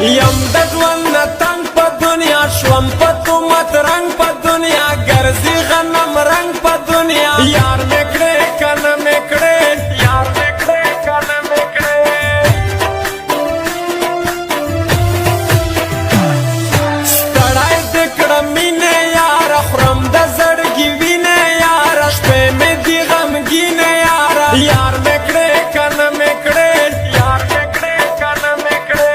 یم د ژوند نه تنګ په دنیا شوم په تهمت رنګ په دنیا ګرځي غنم رنګ په دنیا یار مې کړې کنه مې کړې یار مې کړې کنه مې کړې ستړی دې کړم مینې یاره خورم د زړګي وینې یاره شپې مې دي غمګینې یاره یار مې کړې کنه مې کړې یار مې کړې کنه مې کړې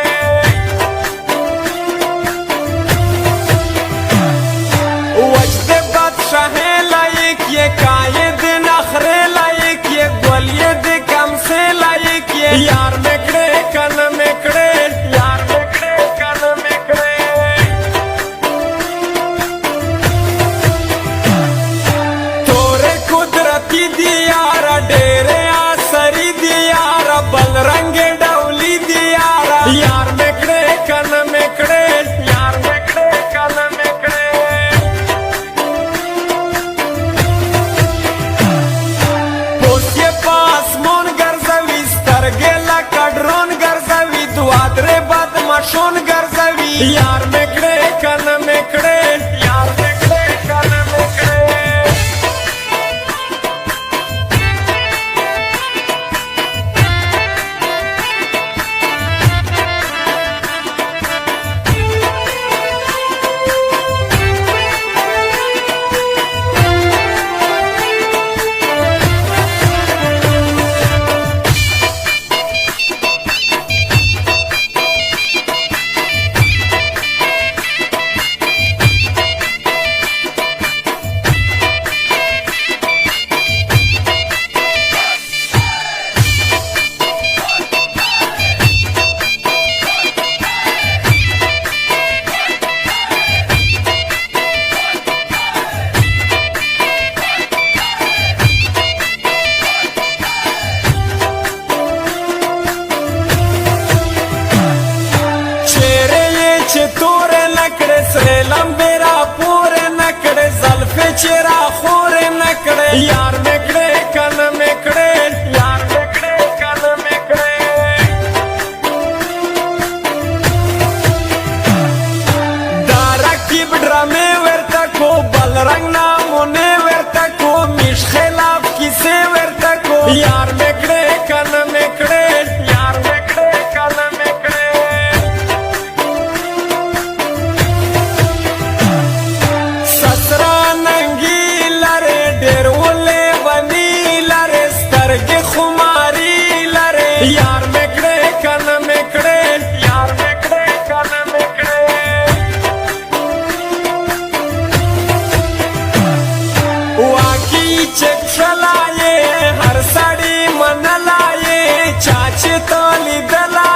وجد بادشاہ لائق یہ قائد نخرے لائق یہ گولید کم سے لائق یہ یار مکڑے کن مکڑے یار مکڑے کن مکڑے تورے قدرتی دیارا ڈیرے آسری دیارا بل رنگ ڈولی دیارا یار مکڑے کن مکڑے یار مکڑے کن مکڑے شون ګرځوي یار مکړې کنه مکړې یار مکړې کنه مکړې چرا خور نکڑے یار مکڑے کن مکڑے یار مکڑے کن مکڑے دارکیب ڈرامے ورتا کو بل رنگ نامونے ورتا کو میش خلاف کسے ورتا کو یار مکڑے کن مکڑے یار مکڑے کن مکڑے یار مکڑے کن مکڑے یار مکڑے کن مکڑے واقعی چک چلائے ہر سڑی من لائے چاچے تو لیدلائے